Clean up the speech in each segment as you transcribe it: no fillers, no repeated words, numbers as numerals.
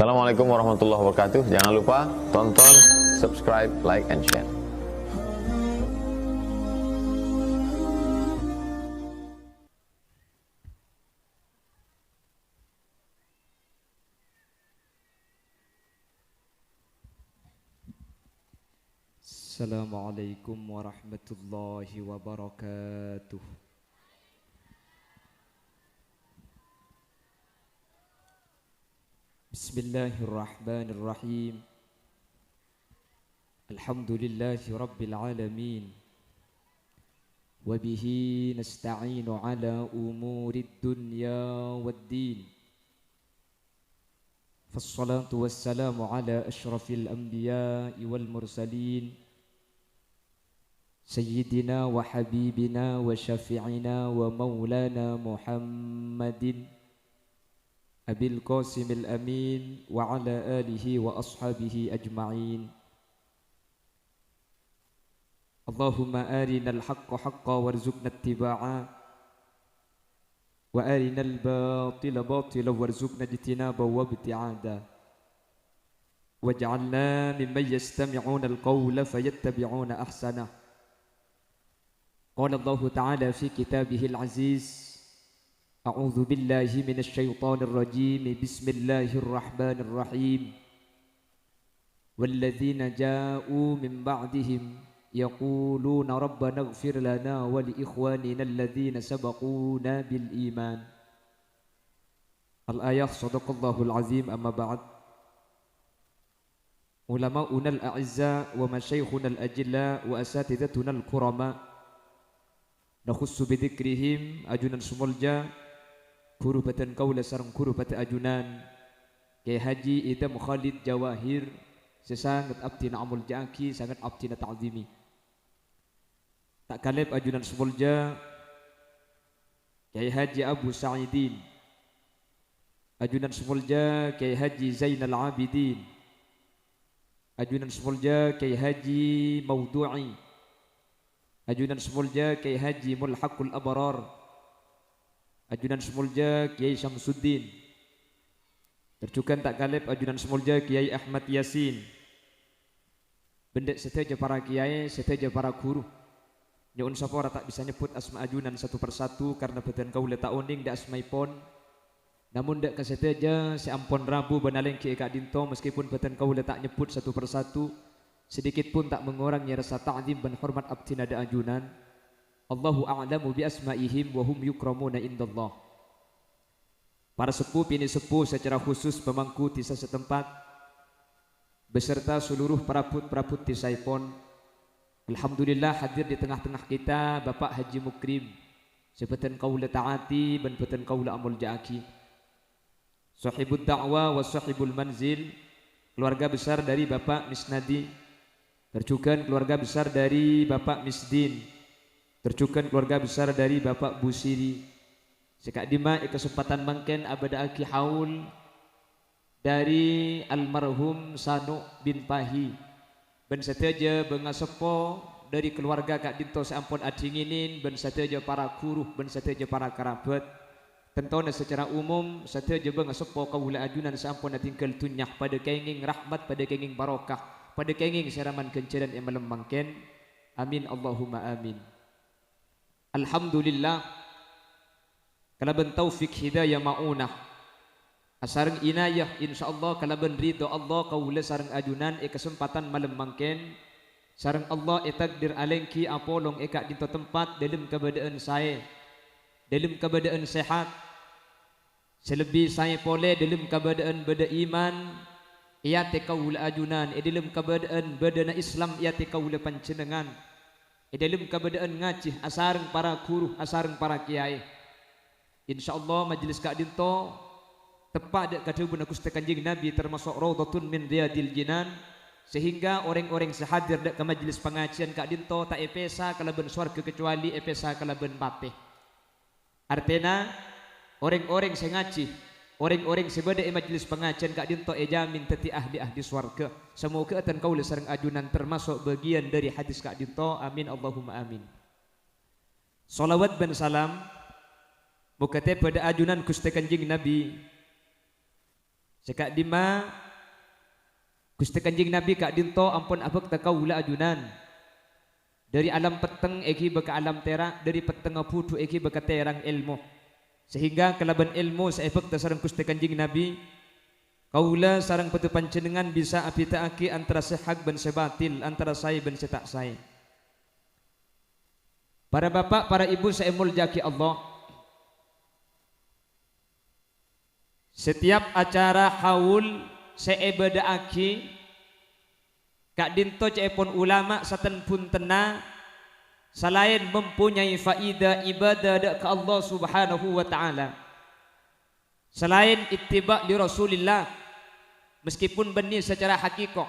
Assalamualaikum warahmatullahi wabarakatuh. Jangan lupa tonton, subscribe, like, and share. Assalamualaikum warahmatullahi wabarakatuh. Bismillahirrahmanirrahim. Alhamdulillahi rabbil alamin. Wa bihi nasta'inu ala umurid dunya waddin. Fassalatu wassalamu ala ashrafil anbiya'i wal mursalin. Sayyidina wa habibina wa syafi'ina wa maulana Muhammadin Abil Qasimil Amin wa ala alihi wa ashabihi ajma'in. Allahumma arinal haqqa haqqa warzuqna ittiba'a wa arinal batila batila warzuqna ijtinaba wa ibti'ada waj'alna mimman yastami'una al-qawla fayattabi'una ahsanah. Qala Allah Ta'ala fi kitabihil aziz, A'udzu billahi minasy syaithanir rajim. Bismillahirrahmanirrahim. Walladzina ja'u min ba'dihim yaquluna rabbana ighfir lana wa li ikhwanina alladzina sabaquna bil iman. Al-ayah. Shadaqallahul azim. Amma ba'd. Ulama'una al-a'izza wa masyayikhuna al-ajilla wa asatidzatuna al-kurama, nakhussu bidzikrihim ajunan sumulja guru batan kaula sareng guru batan ajunan Kyai Haji Idam Khalid Jawahir sesangat abdi na'amul ja'aki sangat abdi na ta'zimi. Tak kalib ajunan sumulja Kyai Haji Abu Sa'idin, ajunan sumulja Kyai Haji Zainal Abidin, ajunan sumulja Kyai Haji Maudu'i, ajunan sumulja Kyai Haji Mulhaqul Abrar, ajunan semulja Kiai Syamsuddin, terjukan tak kalib ajunan semulja Kiai Ahmad Yasin. Bendek seteja para kiai, seteja para guru. Nyuun sapora tak bisa nyebut asma ajunan satu persatu karena badan kau letak oning dak asmaipon. Namun dak keseteja seampon Rabu banaleng Kiai Kak Dinto meskipun badan kau letak nyebut satu persatu, sedikit pun tak mengurangi rasa ta'zim dan hormat abdi nada ajunan. Allahu a'lamu bi asma'ihim wa hum yukramuna indallah. Para sepuh ini sepuh secara khusus pemangku desa setempat beserta seluruh perabot-perabot desa Ipon. Alhamdulillah hadir di tengah-tengah kita Bapak Haji Mukrim, sebutan kaula taati dan sebutan kaula amul ja'aki, sahibud da'wah wa sahibul manzil, keluarga besar dari Bapak Misnadi, terjukan keluarga besar dari Bapak Misdin, terjukan keluarga besar dari Bapak Busiri. Sekak dima kesempatan mangken abada aki haul dari almarhum Sanu bin Pahi ben seteja bengasepo dari keluarga Kak Dinto seampun adinginin ben seteja para guru ben seteja para kerabat. Tentunya secara umum seteja bengasepo kaula ajunan seampun tinggal tunyah pada kenging rahmat, pada kenging barokah, pada kenging seraman kenceran yang melembangken. Amin Allahumma amin. Alhamdulillah kalaban taufik hidayah maunah asareng inayah insyaallah kalaban ridho Allah kaula sareng ajunan kesempatan malam mangken sareng Allah takdir alengki apolong Kak Dinto tempat dalam keadaan saya, dalam keadaan sehat, selebih saya pole dalam keadaan beda iman ia kaula ajunan dalam keadaan badana Islam ia kaula panjenengan dalam keadaan ngajih asareng para guru, asareng para kiai. Insyaallah majelis Kak Dinto tepat dak kadeubeun Gusti Kanjeng Nabi termasuk raudhatun min riyadil jinan, sehingga orang-orang sehadir dak ke majelis pengajian Kak Dinto tak epesa kalaban swarga kecuali epesa kalaban patih. Artinya orang-orang sing ngaji, orang-orang sebeda majelis pengajian Kak Dinto jamin teti ahli-ahli swarga. Semoga atan kaula sareng ajunan termasuk bagian dari hadis Kak Dinto. Amin Allahumma amin. Salawat dan salam mukate pada ajunan Gusti Kanjeng Nabi Sekak dima Gusti Kanjeng Nabi kak dinto ampun abek takaula ajunan. Dari alam peteng eki beka alam terak, dari peteng putu eki beka terang ilmu. Sehingga kelaban ilmu saebek sareng Gusti Kanjeng Nabi kaula sareng petu panjenengan bisa apitaaki antara sehak ben sebatil, antara sai ben setak sai. Para bapak, para ibu saya muljaki Allah. Setiap acara haul seebadaaki kak dinto cepon ulama saten pun tena selain mempunyai faida ibadah ke Allah Subhanahu wa taala, selain ittiba li Rasulillah meskipun benih secara hakiko,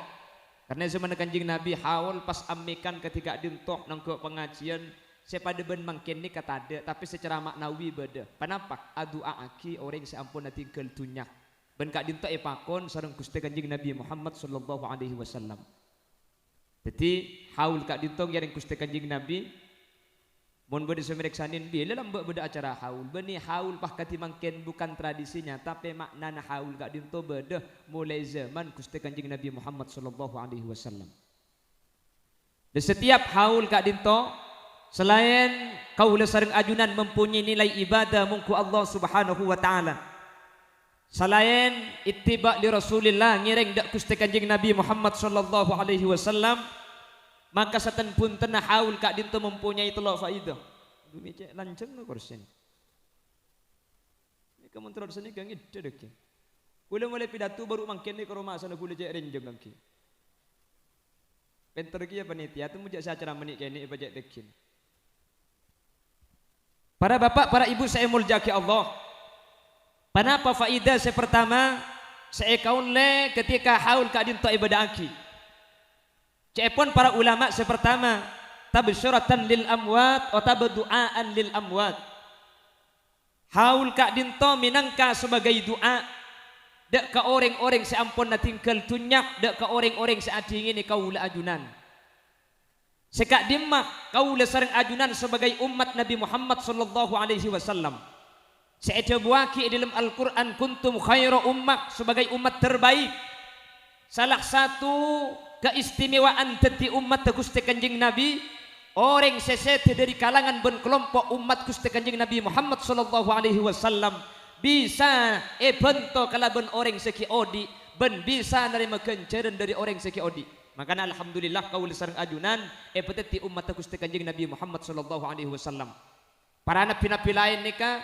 karena zaman Kanjeng Nabi haul pas amikan ketika dinto nangko pengajian sepada ben mangkin ni kata ada, tapi secara maknawi beda. Kenapa? Adua aki orang seampun tinggal tunyak. Ben kak dinto epakon sareng Gusti Kanjeng Nabi Muhammad sallallahu alaihi wasallam. Jadi haul kak dinto yang Gusti Kanjeng Nabi mun bade semereksanin bila lambak beda acara haul. Beni haul pah kati mangkin bukan tradisinya, tapi maknana haul kak dinto beda mulai zaman Gusti Kanjeng Nabi Muhammad sallallahu alaihi wasallam. Dan setiap haul kak dinto selain kaula sareng ajunan mempunyai nilai ibadah mungku Allah Subhanahu wa taala, selain ittiba li Rasulillah ngireng dak Gusti Kanjeng Nabi Muhammad sallallahu alaihi wasallam, maka saten pun tenah haul kak dinto mempunyai telok faidah. Bumi cek lanceng no kursen. Ini kamu terus sini kang ide dek. Kula mulai pidato baru mangkin ni ke rumah sana kula cek renjeng kang. Penter kia panitia tu mujak acara menik kene pajak dekin. Para bapak, para ibu saya muljaki Allah. Kenapa faidah saya pertama saya kaun le ketika haul kak dinto ibadah aki. Cepon para ulama saya pertama tabsyaratan lil amwat wa tabduaan lil amwat. Haul kak dinto minangka sebagai doa dak ka orang-orang seampun na tinggal tunyak, dak ka orang-orang seading ini kaula ajunan. Sekak dimah kaula sareng ajunan sebagai umat Nabi Muhammad sallallahu alaihi wasallam. Saya buaki dalam Al-Quran kuntum khairu ummah, sebagai umat terbaik. Salah satu keistimewaan teti umat Gusti Kanjeng Nabi, orang sesete dari kalangan ben kelompok umat Gusti Kanjeng Nabi Muhammad sallallahu alaihi wasallam bisa bento kalaban orang seki odi, ben bisa nerima kenceran dari orang seki odi. Makanya alhamdulillah kaula sareng ajunan peteti umat Gusti Kanjeng Nabi Muhammad sallallahu alaihi wasallam. Para nabi-nabi lain nika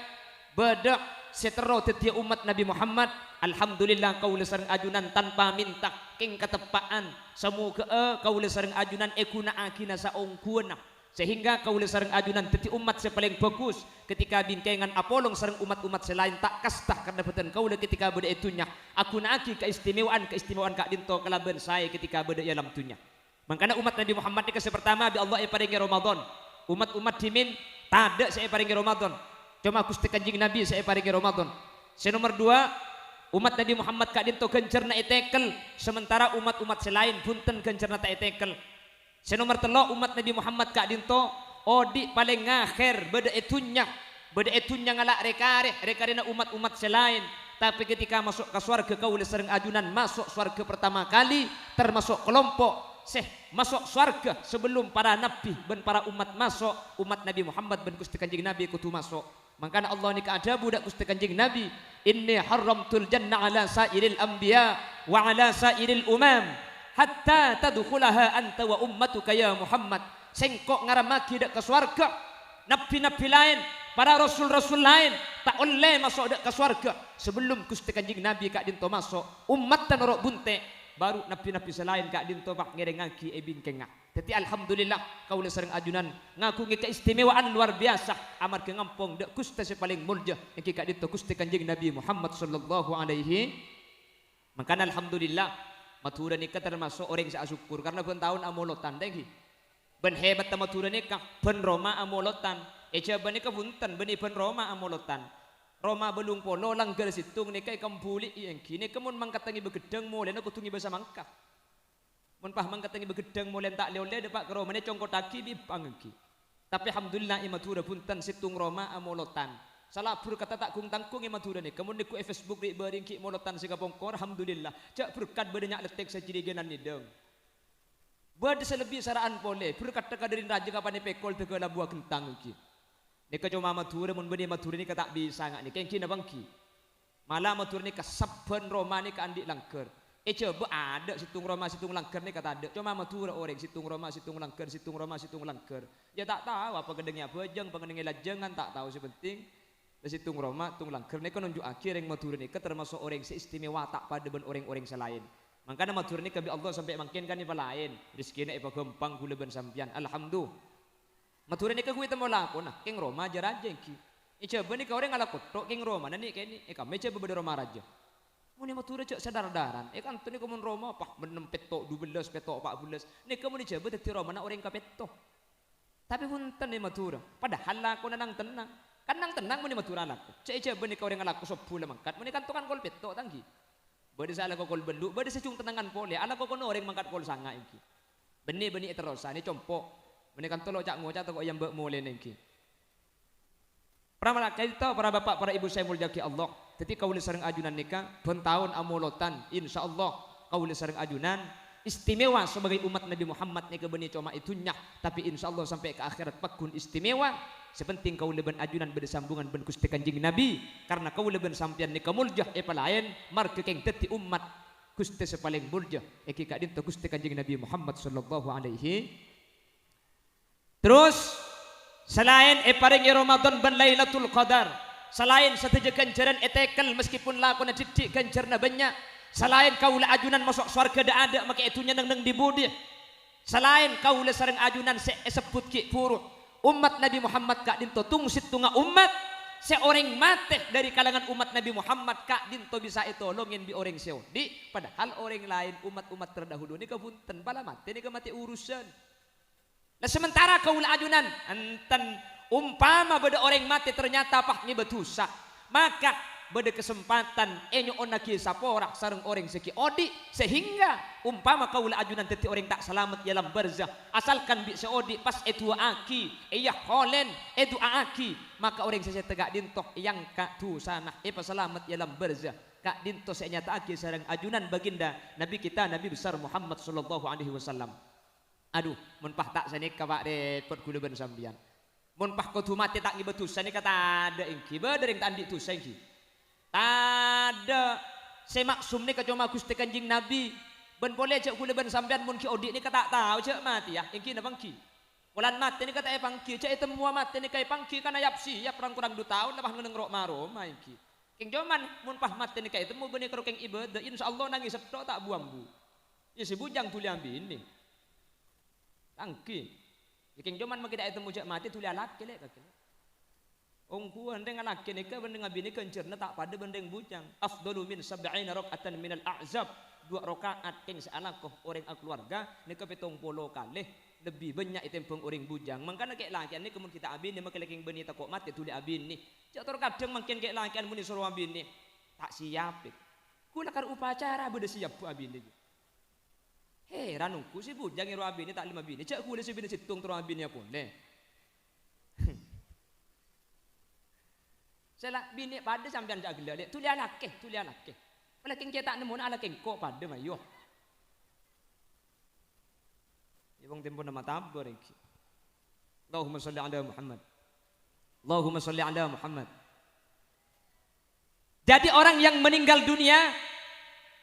bedak setero tetiap umat Nabi Muhammad, alhamdulillah kaula sareng ajunan tanpa minta king ketepaan semoga kaula sareng ajunan ekuna akina sa ongkuana, sehingga kaula sareng ajunan tetiap umat sepaling bagus ketika bingkengan apolong sareng umat-umat selain tak kastah karena beten kaula ketika beda itunya akuna aki keistimewaan kak dinto kalaban saya ketika beda dalam tunya. Makanya umat Nabi Muhammad ini pertama bi Allah paringi Ramadan, umat-umat dimin tada saya paringi Ramadan. Cuma Gusti Kanjeng Nabi saya paringi Ramadan. Nomor dua, umat Nabi Muhammad kak dinto gencerna etekel, sementara umat-umat selain punten gencerna tak etekel. Nomor telo, umat Nabi Muhammad kak dinto odi paling ngakhir beda etunya ngalak rekarena umat-umat selain. Tapi ketika masuk ke surga kaula sareng ajunan masuk surga pertama kali termasuk kelompok masuk surga sebelum para nabi ben para umat masuk, umat Nabi Muhammad ben Gusti Kanjeng Nabi kudu masuk. Makanya Allah ni ada budak Gusti Kanjeng Nabi, inni haramtul jannah ala sairil anbiya wa ala sairil umam hatta tadkhulaha anta wa ummatuka ya Muhammad. Sengkok ngaramaki dak ke surga nabi-nabi lain, para rasul-rasul lain tak oleh masuk dak ke surga sebelum Gusti Kanjeng Nabi kak dinto masuk. Umat tan rok bunte baru nabi-nabi selain kak dinto bak ngerengaki bingkengak. Jadi alhamdulillah kaula sareng ajunan ngaku keistimewaan luar biasa amar ke ngampong dak Gusti paling mulja yang kak dinto Gusti Kanjeng Nabi Muhammad sallallahu alaihi. Makanya alhamdulillah matura nikah termasuk orang yang syukur karena ben tahun amolotan dengki. Ben hebat matura nikah ben Roma amolotan. Eja ben nikah bunten ben Roma amolotan. Roma belum polo langgar situng nikah kampuli yang kini kemun mangkatangi begedeng mulai nak kutungi bahasa mangkat. Mun pah mangkatangi begedeng mulai tak leole depak ke Roma ni congkotaki bipangki. Tapi alhamdulillah imatura punten situng Roma amolotan. Salah pur kata tak kung tangkung yang matura ni. Kemudian ku Facebook di bering ki molotan sigapongkor. Alhamdulillah. Cak berkat berdenyak letek sajirigenan ni deng. Berde selebih saraan boleh. Berkat kadarin raja kapan ni pekol tegala buah kentang ki. Ni cuma matura mun beni matura ni kata bisa ngak ni. Kengki na bangki. Malah matura ni kasaben Roma ni ka andik langker. Coba ada situng Roma situng langker ni kata ada. Cuma matura orang situng Roma situng langker situng Roma situng langker. Ya tak tahu apa gedengnya bejeng pengendengnya lajengan tak tahu sepenting. Situng Roma tung langker ni kan nunjuk akhir yang matura ni ke termasuk orang seistimewa tak pada ben orang-orang selain. Makanya matura ni kabi Allah sampai makin kan ni lain. Rezeki ni ipa gempang gula ben sampian. Alhamdulillah. Matura ni ke gue temu lakon nah. Keng Roma aja raja ki. Coba ni kau orang ala kotok keng Roma nani kayak ni. Kami coba beda Roma raja. Muni matura cak sadar-daran. Kan tu ni kamu Roma pah benem petok 12 petok 14. Ni kamu ni coba teti Roma nak orang ka petok. Tapi punten ni matura. Padahal aku nanang tenang. Kan nang tenang muni matura laku. Cak coba ni kau orang alaku sepuluh mangkat. Muni kan tukan kol petok tangki. Bade sa ala ko kol belu. Bade sa cung tenangan pole. Ala ko kono orang mangkat kol sanga iki. Beni terosa ni compok. Muni kan tolo cak ngocak toko yang mbek mole niki. Para kita, para bapak, para ibu saya mulyaki Allah. Ketika kau sareng ajunan nikah, ben tahun amolotan, insya Allah kau sareng ajunan istimewa sebagai umat Nabi Muhammad ni kebeni cuma itunya. Tapi insya Allah sampai ke akhirat pakun istimewa. Sepenting kau leben ajunan bersambungan ben Gusti Kanjeng Nabi. Karena kau leben sampian ni kemuljah palayan marke keng teti umat Gusti sepaling muljah. Eki kadin to Gusti Kanjeng Nabi Muhammad sallallahu alaihi. Terus selain paringi Ramadan ben Lailatul Qadar. Selain setuju ganjaran etekel meskipun lakon didik ganjarna banyak. Selain kaulah ajunan masuk surga dak ada maka itunya neng di budi. Selain kaulah sareng ajunan sebut ki puru umat Nabi Muhammad kak dinto tungsit tunga umat seorang mate dari kalangan umat Nabi Muhammad kak dinto bisa tolongin bi orang seodi. Padahal orang lain umat-umat terdahulu ni kepunten bala mati ni mati urusan. Nah sementara kaulah ajunan enten umpama beda orang mati ternyata pah ni betusa maka beda kesempatan enyo onaki saporak sareng orang seki odi sehingga umpama kaulah ajunan teti orang tak selamat dalam barzah asalkan bi seodi pas etu aki iya holen etu aki maka orang sesi tegak dintok yang kak tu sana pas selamat dalam barzah kak dinto senyata aki sareng ajunan baginda Nabi kita Nabi besar Muhammad sallallahu alaihi wasallam. Aduh mun pah tak sanika Pak repot kula ben sambian. Mun pah kau tu mati tak ngibetusan ni kata ada ingki berdering tak andik tu sengki. Tada semaksum ni kacau Gusti Kanjeng Nabi. Ben boleh cak kula ben sampean mun ki odik ni kata tahu cak mati ya. Ingki na bangki. Mulan mati ni kata pangki cak temua mati ni kai pangki kana yapsi ya kurang 2 tahun lepas ngenengrok maroma ingki. King joman mun pah mati ni kai temu beni karo keng ibadah insyaallah nangis sedok tak buambu. Ya si bujang tuli ambil ni. Tangki. King joman maki dak temu cak mati tuli alak kelek kakek. Ongku andeng alak ni ka bendeng abini kencerna tak pada bendeng bujang. Afdalu min 70 rakaatan min al-a'zab. 2 rakaat keng sealakoh orang keluarga ni ka 70 kali lebih banyak itempeng orang bujang. Mangkana kek lakian ni kemun kita abini maka leking beni takok mati tuli abini. Cak tor kadang makin kek lakian muni suruh abini tak siap. Kula kar upacara bede siap bu abini. Ranungku si bujang iro abini tak 5 bini. Cak kula si bini situng tro abini pun ne. Selak bini pada sampean jak gelek tuli alake. Pelaking cetak nemu ala kengko pada mayo. Ibang tempo nama tabur iki. Allahumma shalli ala Muhammad. Allahumma shalli ala Muhammad. Jadi orang yang meninggal dunia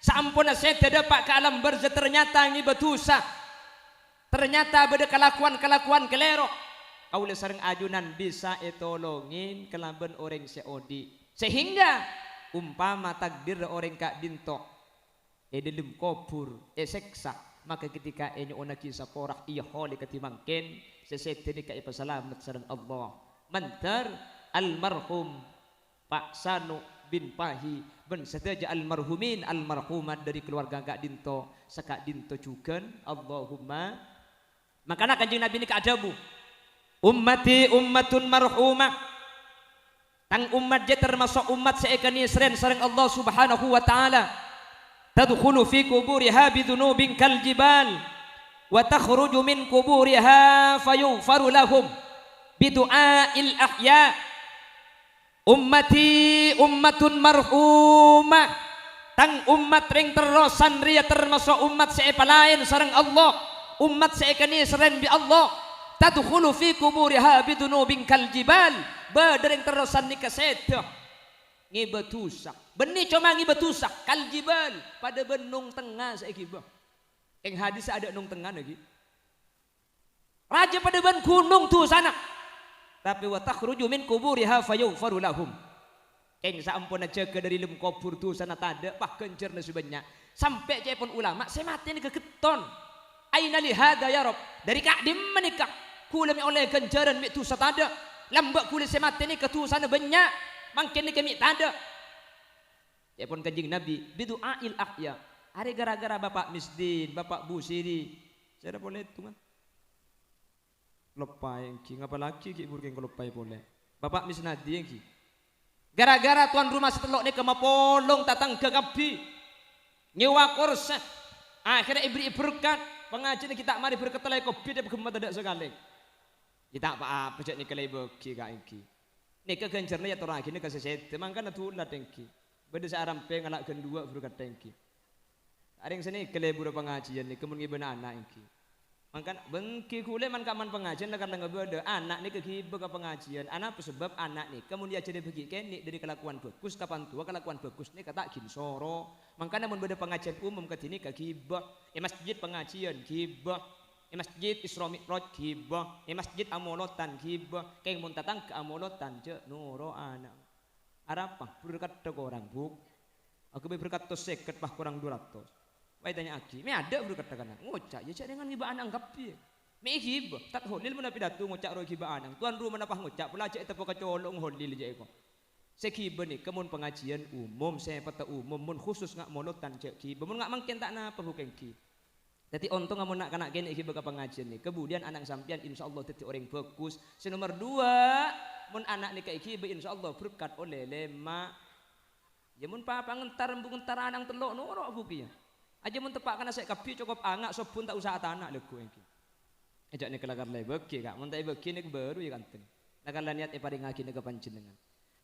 sampun saya tidak pak ke alam barzah ternyata ngi betusa. Ternyata beda kelakuan kelero. Kaula sareng ajunan bisa etolongin kelaban orang seodi. Sehingga umpama takdir orang kak dintok dalam kubur seksa maka ketika enyo ona kisah porah iya holi katimangken sesete ni kay pasalamat sareng Allah. Mantar almarhum Pak Sanu bin Pahi ben seteja almarhumin almarhumat dari keluarga kak dinto sakak dinto cuken Allahumma makana kanjeng Nabi ni kaadabu ummati ummatun marhumah tang umat je termasuk umat seekani seren sareng Allah subhanahu wa ta'ala tadkhulu fi kuburiha bidunubin kal jibal wa takhruju min kuburiha fayughfaru lahum bidu'ail ahya Ummati ummatun marhumah, tang umat ring terosan ria termasuk umat seepalain sareng Allah, umat seekani seren bi Allah, tadkhulu fi kuburiha bidunubin kal jibal, badering terosan ni kaseto ngibetusak benih cuma ngibetusak kal jibal pada benung tengah saiki bah ing hadis ada nung tengah lagi raja pada ben gunung tuh sana tapi wa takhruju min kuburiha fayughfaru lahum ing sampun aja ke dari lem kubur tuh sana tada pah kencer na sebanyak sampai cepon ulama saya mati ni keketon aina li hada ya rob dari kadim menikah kulami oleh kenceran mi tuh satada lambak kulit saya mati ni ke tuh sana banyak mangkin ni kami tada cepon kanjing nabi bidu'ail ahya hari gara-gara bapak Misdin bapak Busiri saya boleh itu kan lepai ki ngapa lagi ki burking lepai boleh bapak Misnadi ki gara-gara tuan rumah setelok ni kemapolong tatang ke kapi nyewa korset akhirnya ibri berkat pengajian kita mari berketelai kopi dia berkemat tidak sekali kita apa cek ni kelai beki kak iki ni kegencernya ya torang ini keseset mangkana tulah tengki beda searam pengalak kedua berkat tengki ada yang sini kelai buru pengajian ni kemun ngibena anak iki mangkan bengki kule man kaman pengajian lah karena ngebeda anak ni kehibe ke pengajian anak sebab anak ni kemudian jadi begi kenik dari kelakuan bagus kapan tua kelakuan bagus ni kata kin soro mangkana mun beda pengajian umum ke sini kehibe masjid pengajian hibe masjid Isra Mi'raj hibe masjid amolotan hibe keng mun tatang ke amolotan je nuro anak arapah berkat ke orang buk aku berkat to seket pah kurang 200 Wai tanya aki, me ada berkata kana ngocak ya cak dengan hiba anang kapi. Me hiba tak holil mana pidato ngocak ro hiba anang. Tuan rumah napa ngocak pula cak tepo kacolong holil je eko. Sekiba ni kemun pengajian umum saya peta umum mun khusus ngak molotan cak ki. Mun ngak mangken tak napa bukan ki. Jadi ontong amun nak kana kene hiba ke pengajian ni. Kemudian anak sampean insyaallah dadi orang bagus. Si nomor 2 mun anak ni kayak hiba insyaallah berkat oleh lema. Ya mun papa ngentar ngentar anang telok noro buki ya. Aja mun tepak kana sek kapi cukup angak sobun tak usah anak lego iki. Ejak ni kelakar lai beki kak mun tak beki ni baru ya kanten. Nakala niat e paring ngaki ke panjenengan.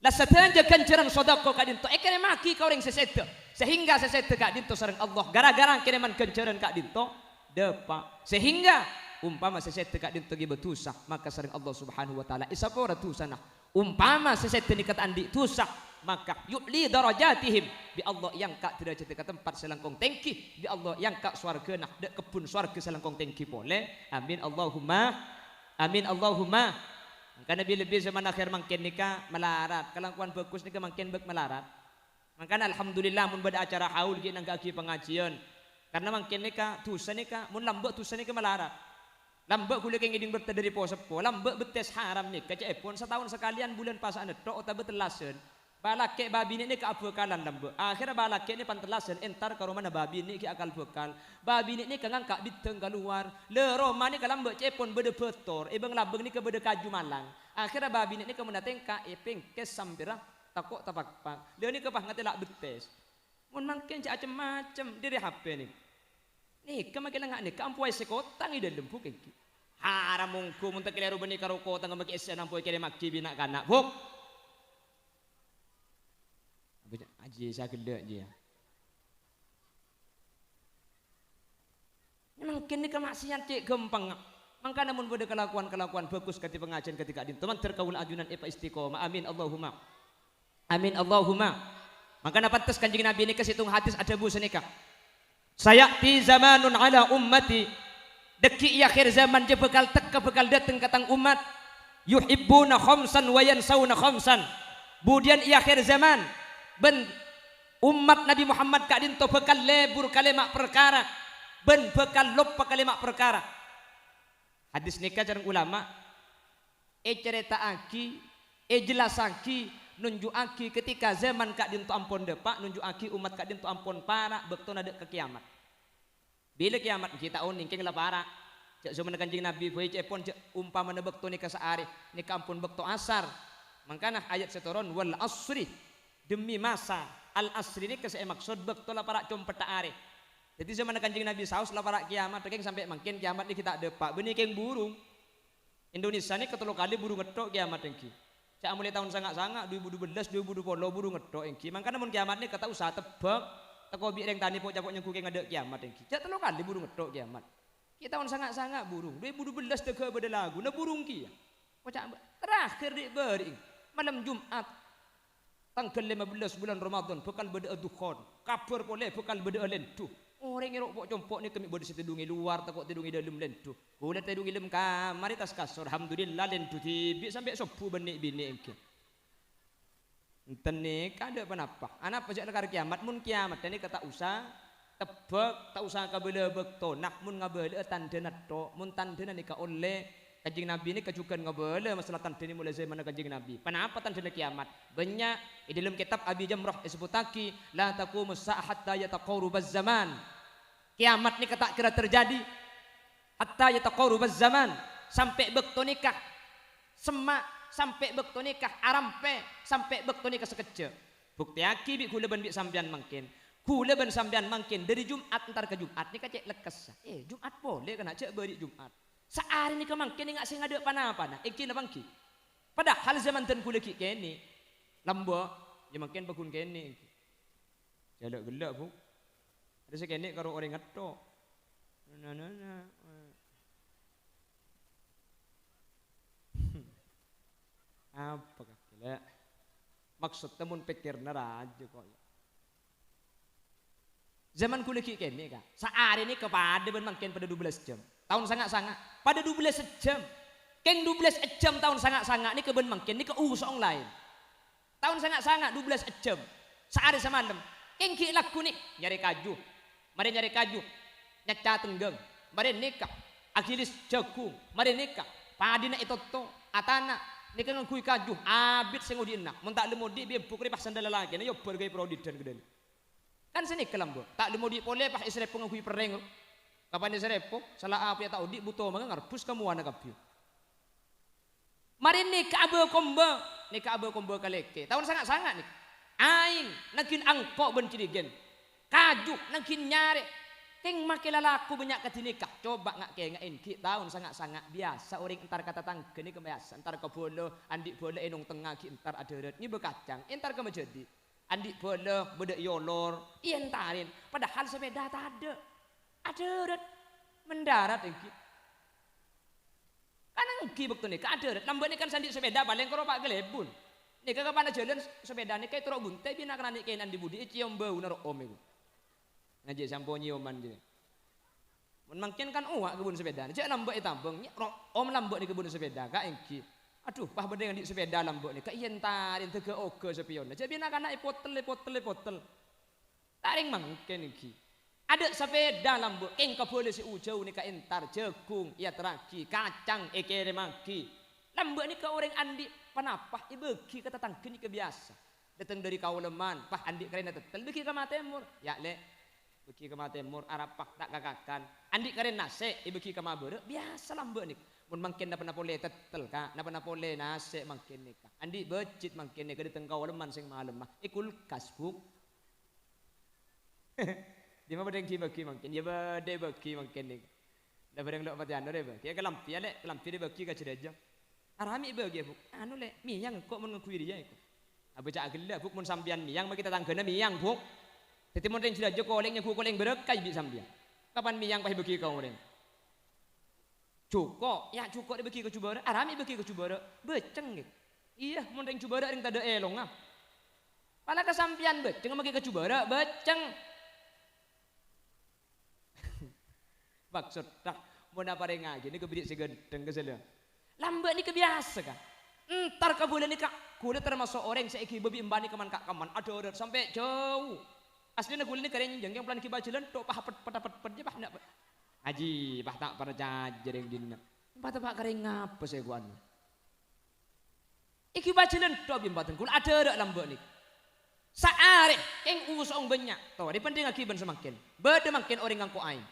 Lah sedanja kenceran sedekah kak dinto ekene maki ka urang sesete sehingga sesete kak dinto sareng Allah gara-gara kene man kenceran kak dinto depa sehingga umpama sesete kak dinto gi betusak maka sareng Allah Subhanahu wa taala isapora tusana umpama sesete ni kata andi tusak maka yu'li darajatihim bi Allah yang kak derajat ke tempat selangkong tengki bi Allah yang kak swarga nak dek kebun swarga selangkong tengki boleh amin Allahumma makanya bila zaman akhir mangken nikah melarat kelakuan bagus nikah mangken bek melarat makanya alhamdulillah mun bada acara haul gi nang kaki pengajian karena mangken nikah tusa nikah mun lambek tusa nikah melarat lambek kule keng iding berta dari posepo lambek betes haram nikah cepon setahun sekalian bulan pasaan tok otak betelasen balake babi ni ke apa kalan lambe akhirnya balake ni pantelasen entar ke rumah babi ni ki akal bekal babi ni ke ngangkak biteng keluar le roma ni ke lambe cepon bede betor ibang labeng ni ke bede kaju malang akhirnya babi ni ke mendateng ka epeng ke sampira takok tapak le ni ke pah ngatelak betes mun mangken macam-macam dari HP ni ke makin ngak ni ke ampuai sekotang ide lempu ke haram mungku mun tak keliru beni karo kota ngamake esen ampuai kele makki bina kana buk aji saya gelak dia. Memang kini kemaksian cek gempang. Mangka namun pada kelakuan bagus ketika pengajian ketika di teman terkaul ajunan epa istiqomah. Amin Allahumma. Amin Allahumma. Maka pantas kanjeng Nabi ini kesitung hadis ada bu senika. Sayati zamanun ala ummati. Deki akhir zaman je bekal teka bekal datang katang umat. Yuhibbuna khamsan wa yansawna khamsan. Kemudian akhir zaman ben umat Nabi Muhammad kak dinto bekal lebur kalimat perkara ben bekal lupa kalimat perkara hadis nikah jarang ulama cerita aki jelasaki nunjuk aki ketika zaman kak dinto ampun depak nunjuk aki umat kak dinto ampun para bekto nade ke kiamat bila kiamat kita uning keng la para cak zaman kanjeng Nabi boy cepon cak umpama ne bekto nikah saari nikah ampun bekto asar mangkana ayat setoron wal asri demi masa al asri ini kesek maksud betul lah para competa are. Jadi zaman kanjeng Nabi saus lah para kiamat keng sampai makin kiamat ni kita depak benih keng burung. Indonesia ni ketelu kali burung ngetok kiamat engki. Cak mulai tahun sangat-sangat 2012 2020 buru ngedok engki. Mangkana mun kiamat ni kata usaha tebak teko bi reng tani pok capok nyengku ke ngadek kiamat engki. Cak telu kali buru ngedok kiamat. Kita tahun sangat-sangat burung 2012 teka beda lagu na burung ki. Pocak terakhir di beri malam Jumat tanggal 15 bulan Ramadan bekal beda dukhon. Kabar boleh bekal beda lentu. Orang ngerok pok compok ni kami boleh setidungi luar takut tidungi dalam lentu. Boleh tidungi dalam kamar tas kasur. Alhamdulillah lentu tibi sampai sopu benik bini engke. Enten ni kada apa-apa. Anak pajak lekar kiamat mun kiamat ni kata usah tebak tak usah kabele bekto nak mun ngabele tanda nato mun tanda ni ka oleh Kanjeng Nabi ni kajukan ngabele masalah tanda ni mulai zaman Kanjeng Nabi. Kenapa tanda kiamat? Banyak di dalam kitab Abi Jamrah disebutaki la taqumu sa'ah hatta yataqarubaz zaman. Kiamat ni kata kira terjadi hatta yataqarubaz zaman sampai bekto nikah. Semak sampai bekto nikah arampe sampai bekto nikah sekejap. Bukti aki bi kula ban bi sampean mangkin. Kula ban sampean mangkin dari Jumat entar ke Jumat ni kacek lekes. Jumat boleh kena cek beri Jumat. Sehari ni kemangkin ni ngak sing ada pana-pana. Iki na bangki. Padahal zaman ten kula ki kene lambo ya mangkin bakun kene. Jalak gelak bu. Ada sekene karo orang ngetok. Nah. Apa kakila? Maksud temun pikir naraja kok. Zaman kula ki kene ka. Sehari ni kepada ben mangkin pada 12 jam. Tahun sangat-sangat pada 12 jam. Keng 12 jam tahun sangat-sangat ni keben mangkin ni ke usong lain. Tahun sangat-sangat 12 jam. Sehari semalam. Keng ki laku ni nyari kaju. Mari nyari kaju. Nyaca tenggeng. Mari nikah. Akilis jagung. Mari nikah. Padina itoto. Atana. Nikah ngangkui kaju. Abit sing udi enak. Mun tak lemudi biar bukri pas sandal lagi. Nah yo bergai prodidan gede. Kan sini kelambo. Tak lemudi boleh pas isrep ngangkui pereng. Kapan isrep salah apa ya tak udi buto mga ngarbus kamu anak kapyo. Mari nikah abe kombo kaleke. Tahun sangat-sangat nih. Aing nagin angkok ben cirigen. Kaju nagin nyare. Keng make lalaku banyak ketinikah. Coba ngak kengain ki tahun sangat-sangat biasa orang entar kata tangga ni kebiasa. Entar ke bolo, andik bolo enong tengah ki entar ada red ni bekacang. Entar ke menjadi. Andik bolo beda yolor. Entarin. Padahal sepeda tak ada. Ada red mendarat engki. Karena engki waktu ni ada red. Lambat ni kan sandi sepeda paling karo pak gelebun. Ni ke kapan jalan sepeda ni kayak terok buntai bina kena ni kainan di budi cium bau narok om itu. Ngaji sampo nyiuman je. Mungkin kan uak kebun sepeda. Cek lambat itu tambang. Om lambat ni kebun sepeda kak engki. Aduh, pah benda yang di sepeda lambat ni. Kak entarin tege oke sepion. Cek bina kena ipotel. Taring mangken engki. Ada sepeda lambu, keng boleh si ujau ni ka entar jagung, ya teraki, kacang, ekere maki. Lambu ni ka orang andi panapah, ibegi kata tangkini kebiasa. Datang dari kauleman, pah andi keren tetel, beki ke matemur, ya le, beki ke matemur, arapak tak kakakan. Andi keren nase, ibeki ke mabur, biasa lambu ni. Mun mangkin na panapole tetel ka, na panapole nase mangkin ni ka. Andi becit mangkin ni ka datang kauleman sing malam mah, ikul kasbuk. Di mana berdeng bagi mungkin, dia berdeng bagi mungkin ni. Dah berdeng lok patian dah deh. Dia kelampi le, kelampi dia bagi kacau dia. Arami bagi buk. Anu le, miyang kok mengakui dia itu. Abu cak gelap buk mun sambian miyang, bagi kita tangkena miyang buk. Tetapi mun ring sudah joko olengnya buk oleng berekai bi sambian. Kapan miyang pah bagi kau orang? Cuko, ya cuko dia bagi ke cubara. Arami bagi ke cubara, beceng gitu. Iya, mun ring cubara ring tada elong ah. Pala kesampian beceng bagi ke cubara, beceng. Maksud tak mau napa ngaji ni kebidik segedeng kesel. Lambat ni kebiasa kan. Entar ke bulan ni kak, kulit termasuk orang seiki babi embani keman kak kaman ada order sampai jauh. Aslinya kulit ni keren yang pelan kiba jalan tok pah pet je pah nak. Haji pah tak percaya jering dinna. Pah tak kering ngapa saya guan. Iki bajalan tok bimbatan kul ada order lambat ni. Saare keng usong banyak. Tahu, dipending akiban semakin. Beda makin orang ngangko aing.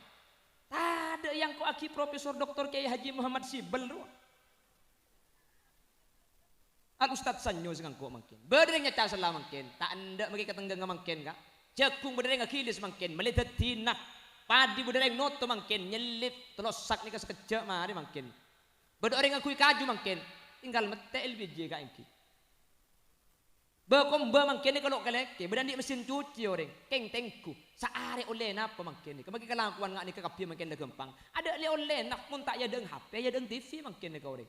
Ada yang kau aki Profesor Dr. Kiai Haji Muhammad Sibel ruang. Al Ustaz Sanyo sekarang kau makin. Berderengnya tak salah makin. Tak anda mereka ketenggang makin kak. Jagung berdereng akilis makin. Melihat tinak. Padi berdereng noto makin. Nyelip telosak ni sekejap mari makin. Berdereng akui kaju makin. Tinggal mete LPG kak engki. Bekomba mangkene kalau keleke, bedan di mesin cuci orang, keng tengku, saare oleh napa mangkene, kemaki kelakuan ngak ni kekapi mangkene gampang, ada oleh nak pun tak ya deng HP, ya deng TV mangkene kau orang.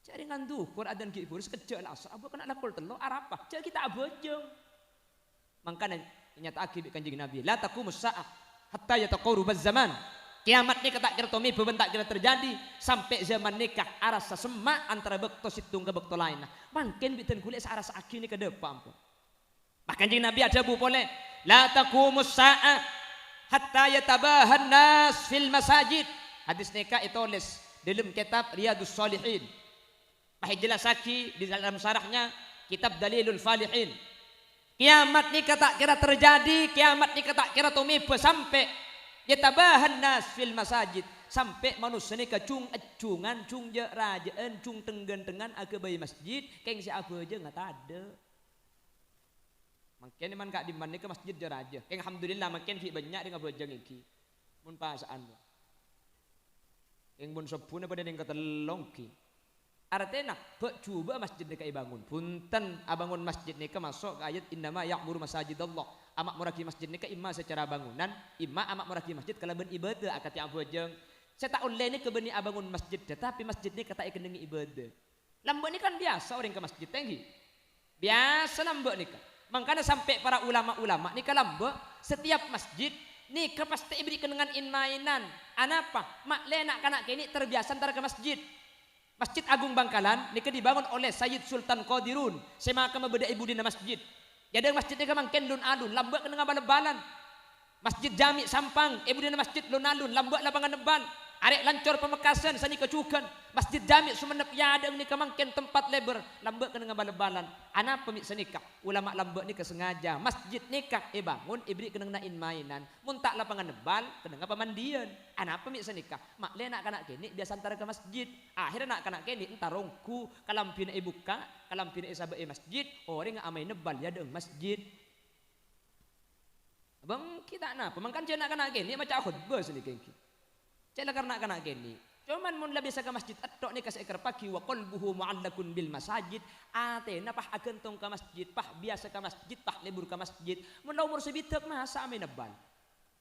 Cari ngandu, kur adan ki ibu, sekejap lah, abu kena lakul telo, arapa, cari kita abojong. Mangkana nyata akib kanjeng Nabi, la taqumu sa'ah hatta yataqarubaz zaman. Kiamat ni ketak kira tomi bebentak kira terjadi sampai zaman nikah arasa semak antara bekto situng ke bekto lain. Mungkin bitin kulit searas aki ni ke depan pun. Bahkan jeng Nabi ada bu boleh la taqumus sa'ah hatta yatabahan nas fil masajid. Hadis nikah ditulis dalam kitab Riyadus Shalihin. Bahkan jelas aki di dalam syarahnya kitab Dalilul Falihin. Kiamat ni ketak kira terjadi, kiamat ni ketak kira tomi sampai yatabahan nas fil masajid sampai manusia ni kacung acungan cung je rajaan cung tenggan-tengan aga bayi masjid keng si apa aja nggak ada makin man kak di mana ke masjid je raja keng alhamdulillah makin ki banyak dengan bojang iki mun pasaan keng mun sepune pada ning katelong ki artinya coba masjid ni kai bangun punten abangun masjid ni ke masuk ke ayat innama ya'muru masajidallah amak muraki masjid ni ke imma secara bangunan imma amak muraki masjid kalau ben ibadah akati abojeng saya tak oleh ni ke beni abangun masjid tetapi masjid ni kata ikan dengan ibadah lambok ni kan biasa orang ke masjid tinggi biasa lambok ni kan makanya sampai para ulama-ulama ni ke lambok setiap masjid ni ke pasti berikan dengan mainan anapa mak lenak kanak kini terbiasa antara ke masjid Masjid Agung Bangkalan ni ke dibangun oleh Sayyid Sultan Qadirun semaka mabeda ibu dina masjid jadi masjid ni kamang ken lun alun lambak kena bal-balan Masjid Jami Sampang ibu dina masjid lun alun lambak lapangan nebal arek lancor Pamekasan sani kecukan Masjid Jami Sumenep yadeng ni kamang ken tempat lebar lambak kena bal-balan ana pemik senikah ulama lambak ni kesengaja masjid nikah bangun ibri kena nain mainan mun tak lapangan nebal kena pamandian ana pemik senikah mak le nak kanak kini biasa antara ke masjid akhirnya nak kanak kini entarongku kalampina ibuka kalampina isabe masjid orang amai nebal ya deng masjid abang kita napa mangkan cenah kanak kini macam khutbah sini kengki cenah karena kanak kini cuman mun labisa ke masjid atok ni kasih ekar pagi wa qalbuhu mu'allakun bil masajid ate napah agentong ke masjid pah biasa ke masjid pah libur ke masjid mun umur sebitek masa amai nebal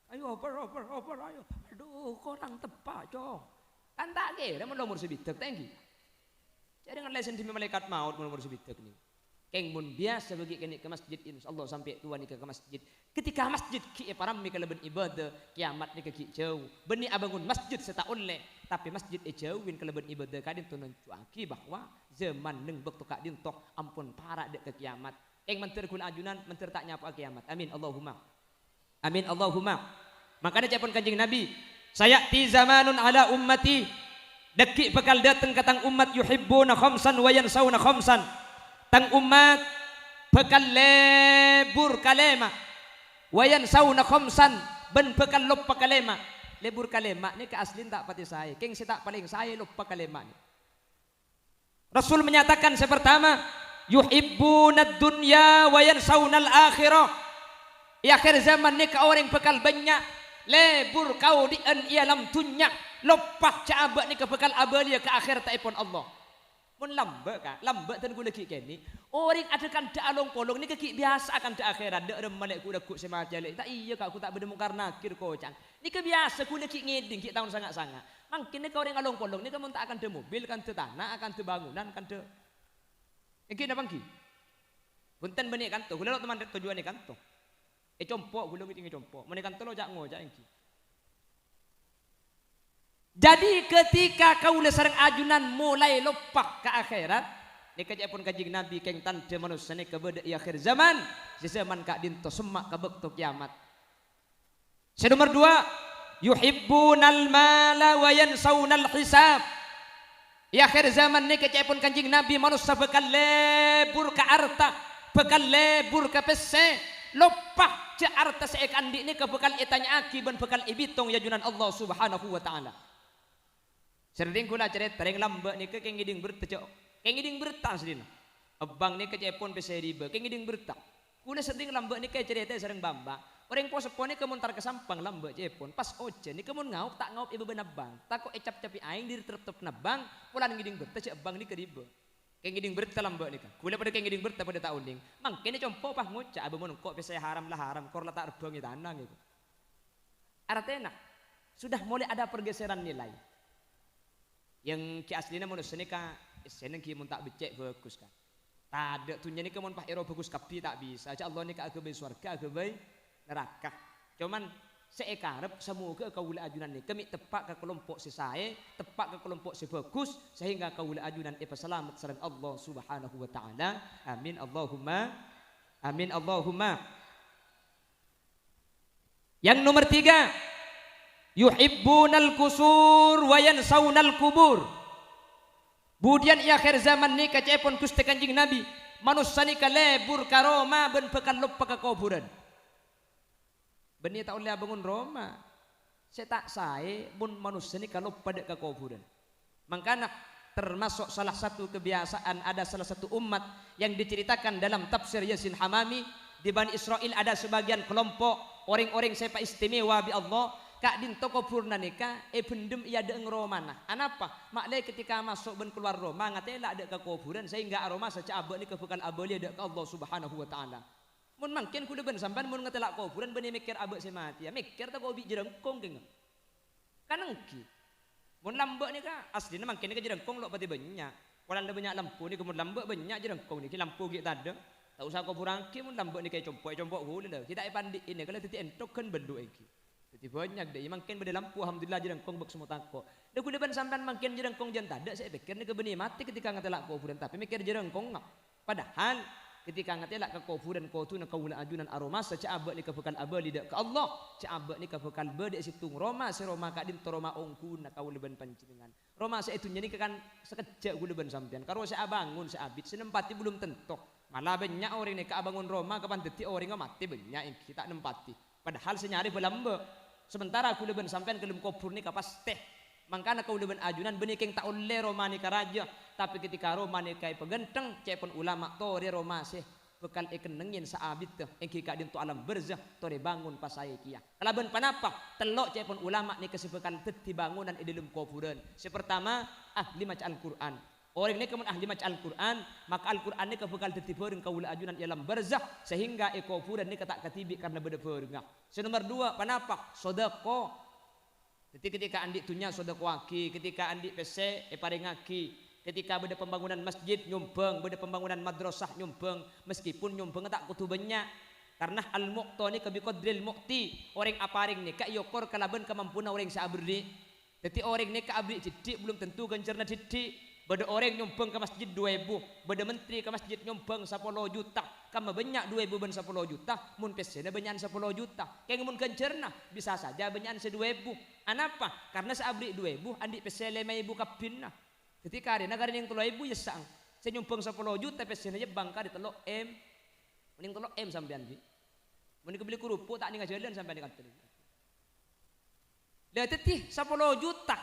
ayo over ayo aduh korang tepak cok kan tak kira mun umur sebitek tinggi jadi dengan lesen demi malaikat maut mun umur sebitek ni keng mun biasa bagi kini ke masjid insyaallah sampai tua ni ke masjid ketika masjid ki parammi ke leben ibadah kiamat ni ke ki jauh beni abangun masjid seta oleh tapi masjid jauhin ke leben ibadah kadin tunan cuaki bahwa zaman neng bekto kak dintok ampun para dek ke kiamat keng mentir kul ajunan mentir tak nyapa kiamat amin Allahumma makanya capon kanjeng Nabi sayati zamanun ala ummati deki bakal datang katang umat yuhibbuna khamsan wa yansawna khamsan tang umat bakal lebur kalema wayan sauna khamsan ben bakal lupa kalema lebur kalema ni ke aslin tak pati saya keng si tak paling saya lupa kalema ni Rasul menyatakan sepertama yuhibbuna dunya wayan sauna al-akhirah di akhir zaman ni ke orang bakal banyak lebur kau di an ialam dunya lupa caaba ni ke bakal abalia ke akhir taipun Allah mun lambak kan lambak dan gula ki keni orang ada kan da along polong ni keki biasa akan da akhirat da remalek ku ku semacam lek tak iya kak aku tak berdemukar nakir kocang ni ke biasa gula ki ngeding ki tahun sangat-sangat mungkin ni kau orang along polong ni kamu tak akan da mobil kan da tanah akan da bangunan kan da iki na bangki punten benik kan tu gula teman tujuan ni kan tu compok gula ngi compok men kan tu lo jak ngojak iki. Jadi ketika kau sareng ajunan mulai lupa ke akhirat ni kajak pun kajing Nabi keng tante manusia ni kebeda di akhir zaman si zaman kak dinto semak ke bekto kiamat nomor 2 yuhibbunal mala wa yansawnal hisab di akhir zaman ni kajak pun kajing Nabi manusia bakal lebur ke harta bakal lebur ke pese lupa ke harta seekan di ni ke bakal itanya aki ban bakal ibitong ya junan Allah subhanahu wa ta'ala. Sering kula cerita tereng lambak ni ke keng ngiding bertecok keng ngiding bertang sedina abang ni ke cepon pese riba keng ngiding bertang kula sering lambak ni ke cerita sering bamba orang posepon ni kemuntar ke sampang lambak cepon pas oce ni kemun ngaup tak ngaup ibu benabang tak ko ecap-capi aing diri tertep nabang pulan ngiding bertecok abang ni ke riba ngiding berta lambak nika. Kula pada ngiding berta pada tahun ning. Mangkene compo pah nguca abu mun kok pese haram lah haram kor letak rebang tanang gitu. Artinya sudah mulai ada pergeseran nilai. Yang ki aslinya manusia nika seneng ki mun tak becek bagus kan. Tada tunya nika mun pah ero bagus kapi tak bisa. Aja Allah nika agak surga agak neraka. Cuman seekarep semoga kaula ajunan ni kami tepak ke kelompok sesae, tepak ke kelompok sebagus sehingga kaula ajunan selamat sareng Allah Subhanahu wa taala. Amin Allahumma. Amin Allahumma. Yang nomor 3, yuhibbunal kusur wa yansaunal kubur. Budian i akhir zaman ni kacepon Gusti Kanjeng Nabi, manusia ni kalebur karoma ben pekan lupa ke kuburan. Beni tak oleh bangun Roma. Saya tak saya pun manusia ni kalau pada ke kuburan. Makanya termasuk salah satu kebiasaan ada salah satu umat yang diceritakan dalam tafsir Yasin Hamami di Bani Israel ada sebagian kelompok orang-orang sepa istimewa bi Allah kak dinto kuburna nika bendem ia deeng Roma nah. Anapa? Maklai ketika masuk ben keluar Roma ngatela ada ke kuburan sehingga aroma saja abad ni kebekal abali ada ke Allah Subhanahu wa taala. Mun mangken kudu ben sampean mun ngetelak kuburan benih mikir abek si mati ya mikir tak obi jerengkong keng kanengki mun lambek ni ka aslinya mangken ni ka jerengkong lo pati banyak walau ada banyak lampu ni kemun lambek banyak jerengkong ni ki lampu ki tada tak usah kuburan ki mun lambek ni kayak compok hulu dah kita pandi ini kalau titi entok kan bendu iki titi banyak deh mangken beda lampu alhamdulillah jerengkong bek semua tako dah kudu ben sampean mangken jerengkong jan tada saya pikir ni ke benih mati ketika ngetelak kuburan tapi mikir jerengkong ngap padahal ketika ngatela ke kuburan kau na kaula ajunan aroma saca abak ni kebekal abali dak ke Allah ca abak ni kebekal bede situng Roma si Roma kadin to Roma ongku na kaula ben pancingan Roma sa itu nyani kan sekejap gula ben sampean karo sa abangun sa abit senempati belum tentok malah banyak orang ni ka abangun Roma kapan detik orang mati banyak kita nempati padahal senyari belambe sementara kula ben sampean kelem kubur ni kapas teh mangkana kaula ben ajunan benih keng tak oleh Roma ni karaja tapi ketika Roma ni kai pegenteng cepon ulama tori Roma sih bekal ikenengin saabit teh engki ka dintu alam berzah tori bangun pasai kia kalaban panapa telok cepon ulama ni kesebekal teti bangunan di dalam kuburan pertama ahli maca Al-Qur'an orang ni kemun ahli maca Al-Qur'an maka Al-Qur'an ni kebekal teti beureng kaula ajunan alam berzah sehingga kuburan ni ketak katibi karena beda beurengah nomor 2 panapa sedekah jadi ketika andi tunya sodakwaki, ketika andi pese paringaki, ketika beda pembangunan masjid nyumbang, beda pembangunan madrasah nyumbang, meskipun nyumbang tak kutu banyak, karena al-muqta ni kabiqadril muqti, orang aparing ni ka yokor kalaban kemampuan orang saabri. Jadi orang ni ka abri didik belum tentu ganjarna didik. Beda orang nyumbang ke masjid 2.000, beda menteri ke masjid nyumbang 10 juta, kama banyak 2.000 ben 10 juta, mun pesena banyak 10 juta. Kayak mun ganjarna bisa saja banyak 2.000. Anapa? Karena seabri 2.000 andi pesele 5.000 kapinna. Ketika ada negara yang 3.000 ya sang. Saya nyumbang 10 juta pesena je bangka di telok M. Mending telok M sampean di. Mending beli kerupuk tak ning jalan sampean dikatakan. Lah tetih 10 juta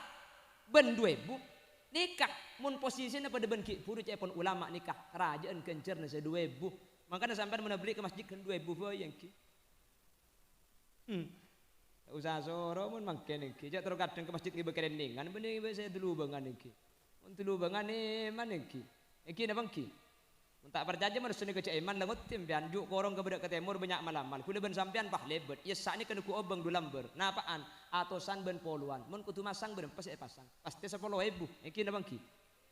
ben 2.000 nikah mun posisinya pada ben ki puru cepon ulama nikah kerajaan kencerna 2.000 makanya sampean mana beli ke masjid kan 2.000 yang ki usah soro mun mangken iki jak terus kadang ke masjid ki bekereningan bening saya dulu bangan iki mun dulu bangan ni man iki na bangki mun tak percaya mana suni ke iman langut tim pian juk korong ke bedak ke timur banyak malamal kula ben sampean pah lebet ya sakni kena ku obeng dulamber napaan atosan ben poluan mun kudu masang ben pas pasang pasti 10.000 iki na bangki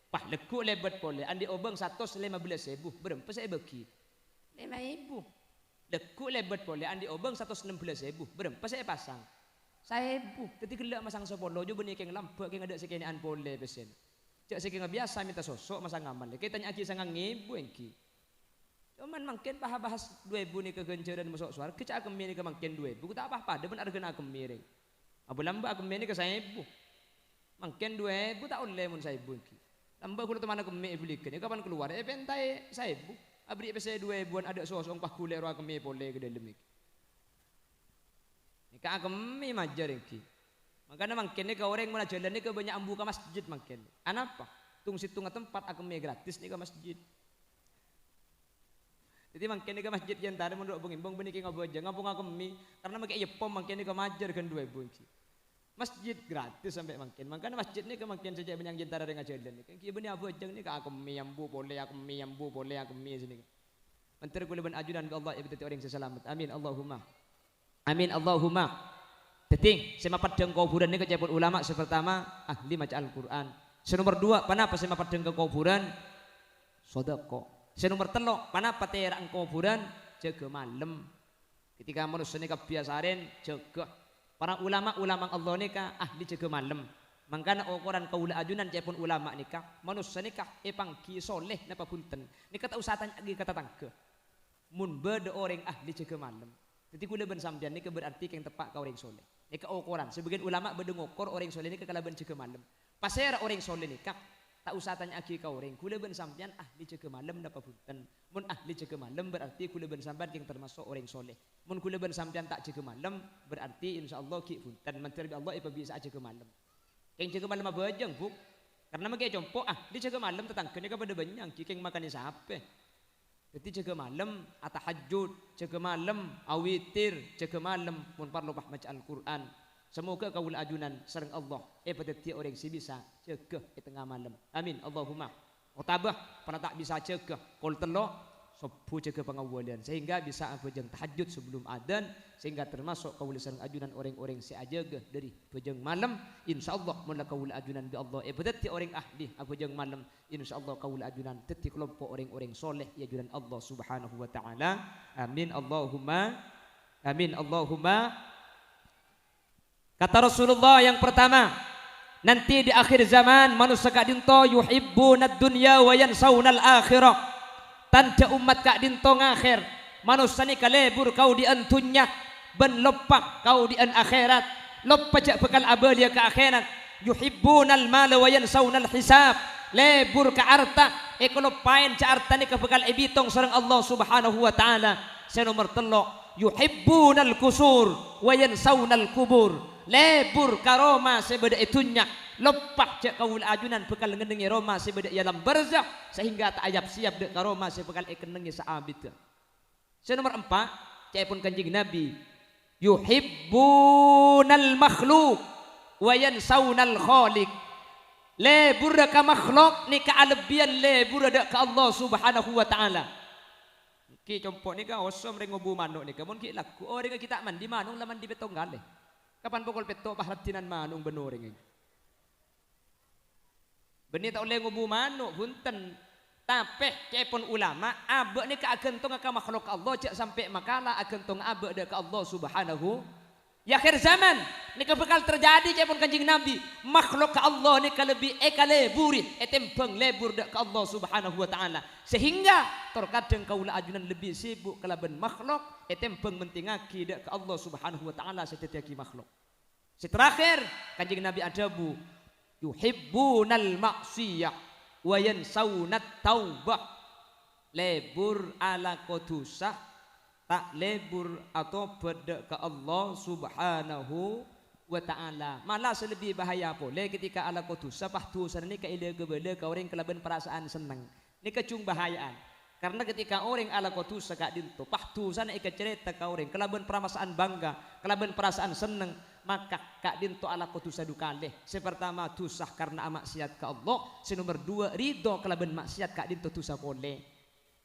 pah leku lebet pole andi obeng 115.000 berempat saya bagi 5.000 leku lebet pole andi obeng 116.000 berempat saya pasang 1.000 ketika gelak masang 10 jo benih keng lampu keng ada sekian pole pesen cak sing biasa minta sosok masa ngamal kita tanya aki sangang ngibu engki cuman mangken bahas 2.000 ni kegenceran masuk suara kecak akemi ni ke mangken 2.000 ku tak apa-apa depan argana akemi ring abu lamba akemi ni ke 1.000 mangken 2.000 tak oleh mun 1.000 engki lamba ku teman akemi belikan kapan keluar pentai 1.000 abri pese 2.000an ada sosok pah kule ro akemi pole ke dalam iki ni ka akemi majar engki makanya mangken ni ke orang mana jalan ni ke banyak ambu ke masjid mangken. Anapa? Tung situng tempat akemi gratis ni ke masjid. Jadi mangken ni ke masjid yang tadi menurut pengimbang benih ke ngaboja ngapung akemi karena makai yepom mangken ni ke majar kan 2.000. Masjid gratis sampai makin. Makanya masjid ni kemakin saja yang jentara dengan jalan ni. Kan kia benda apa jeng ni aku miyambu boleh aku miyambu boleh aku mi sini. Menteri kuliban ajudan ke Allah ibu orang seselamat. Amin Allahumma. Amin Allahumma. Teting sema padang kuburan ni kejabut ulama sepertama ahli maca Al-Qur'an. Senomor 2 panapa sema padang ke kuburan? Sedekah. Senomor 3 panapa terang kuburan? Jaga malam. Ketika manusia ni kebiasaan jaga. Para ulama Allah nikah ahli jaga malam. Mangkana ukuran kaula ajunan cepun ulama nikah manusia nikah pangki soleh napa punten. Nikah tak usah tanya lagi kata tangga. Mun bede orang ahli jaga malam. Jadi kula ben sampean nikah berarti keng tepak ka orang soleh. Nikah ukuran sebagian ulama bede ngokor orang soleh nikah kalaban jaga malam. Pasera orang soleh nikah tak usah tanya lagi ka orang. Kula ben sampean ahli jaga malam napa punten. Mun ahli jaga malam berarti kula ben sampean keng termasuk orang soleh. Mun kula ben sampean tak jaga malam berarti insyaallah ki punten menteri Allah ipa bisa jaga malam. Keng jaga malam apa aja bu? Karena makai jompo di jaga malam tetangkene kepada banyak ki keng makan sape. Jadi jaga malam atahajud, jaga malam awitir, jaga malam mun parlo bah maca Al-Qur'an. Semoga kaul ajunan sareng Allah pada tiap orang si bisa jaga di tengah malam. Amin Allahumma. Otabah pada tak bisa jaga kol telok sopu jaga pengawalan sehingga bisa pejeng tahajud sebelum adzan sehingga termasuk kaul sareng ajunan orang-orang si ajaga dari pejeng malam insyaallah mun kaul ajunan bi Allah pada tiap orang ahli pejeng malam insyaallah kaul ajunan teti kelompok orang-orang soleh ya ajunan Allah Subhanahu wa taala. Amin Allahumma. Amin Allahumma. Kata Rasulullah yang pertama, nanti di akhir zaman manusia kak dinto yuhibbuna dunya wa yansawna al-akhirah. Tanda umat kak dinto ngakhir. Manusia ni kalebur kau di antunya ben lopak kau di an akhirat. Lopak jak bekal abalia ke akhirat. Yuhibbuna al-mala wa yansawna al-hisab. Lebur ke arta ekolopain ca arta ni ke bekal ibitong sareng Allah Subhanahu wa taala. Senomor 3 yuhibbuna al-kusur wa yansawna al-kubur. Lebur ka Roma sebeda itunya lopak cek kaul ajunan bekal ngendengi Roma sebeda ialam barzakh sehingga tak ayap siap dek ka Roma sebekal ikenengi saabit. Senomor 4 cek pun kanjeng Nabi yuhibbunal makhluk wa yansawnal khaliq. Lebur ka makhluk ni ka alebian lebur dak ka Allah Subhanahu wa taala. Ki compok ni ka osom rengobu manuk ni ka mun ki laku orang kita mandi manung laman di betong galeh. Kapan pukul petok pahlatinan manung benoring ini. Benih tak boleh ngubu manuk punten. Tapi cepon ulama abek ni keagentong ke makhluk Allah cak sampai makalah agentong abek dak ke Allah Subhanahu. Ya akhir zaman ni bakal terjadi cepon kanjeng Nabi makhluk ke Allah ni lebih ekaleburi etempeng lebur dak ke Allah Subhanahu wa taala sehingga terkadang kaula ajunan lebih sibuk kelaban makhluk etempeng mentingaki dak ke Allah Subhanahu wa taala setetiaki makhluk. Terakhir kanjeng Nabi adabu yuhibbunal maksiyah wa yansawunat taubah. Lebur ala kodusah tak lebur atau beda ke Allah Subhanahu wa ta'ala. Malah selebih bahaya boleh ketika ala kodusah pahtusan ini keile gebele ke orang kelaban perasaan senang. Ini kecung bahayaan. Karena ketika orang ala kodusah kak dinto pahtusan ika cerita ke orang kelaban perasaan bangga, kelaban perasaan senang, maka kak dinto ala kodusah dukaleh. Sepertama tusah karena maksiat ke Allah, senomor 2 ridho kelaban maksiat kak dinto tusah boleh.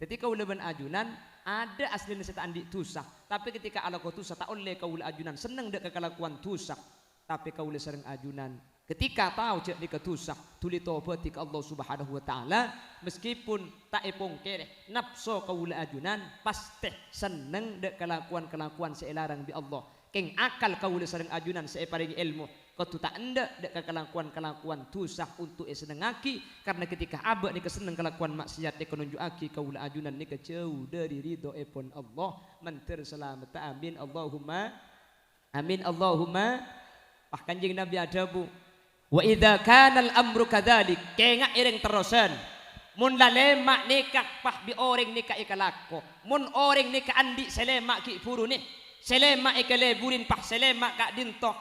Ketika uleban ajunan ada aslinya setan di tusah, tapi ketika ala tusah tak oleh kaul ajunan senang dek kelakuan tusah, tapi kaul sering ajunan ketika tahu cek di ketusah tuli tobat ke Allah Subhanahu wa taala meskipun tak epong kere nafsu kaul ajunan pasti senang dek kelakuan seelarang bi Allah. Keng akal kaul sering ajunan seeparing ilmu kau tak anda dek kelakuan tusah untuk senengaki karena ketika abak ni keseneng kelakuan maksiat ni kenunjukaki kaul ajunan ni kejauh dari ridho epon Allah menter selamat. Amin Allahumma. Amin Allahumma. Bahkan jeng Nabi adabu wa idza kana al-amru kadzalik kenga ireng terusan mun lalemak nikah pah bi orang nikah ikalako mun orang nikah andi selemak ki puru ni selemak ikaleburin pah selemak kak dinto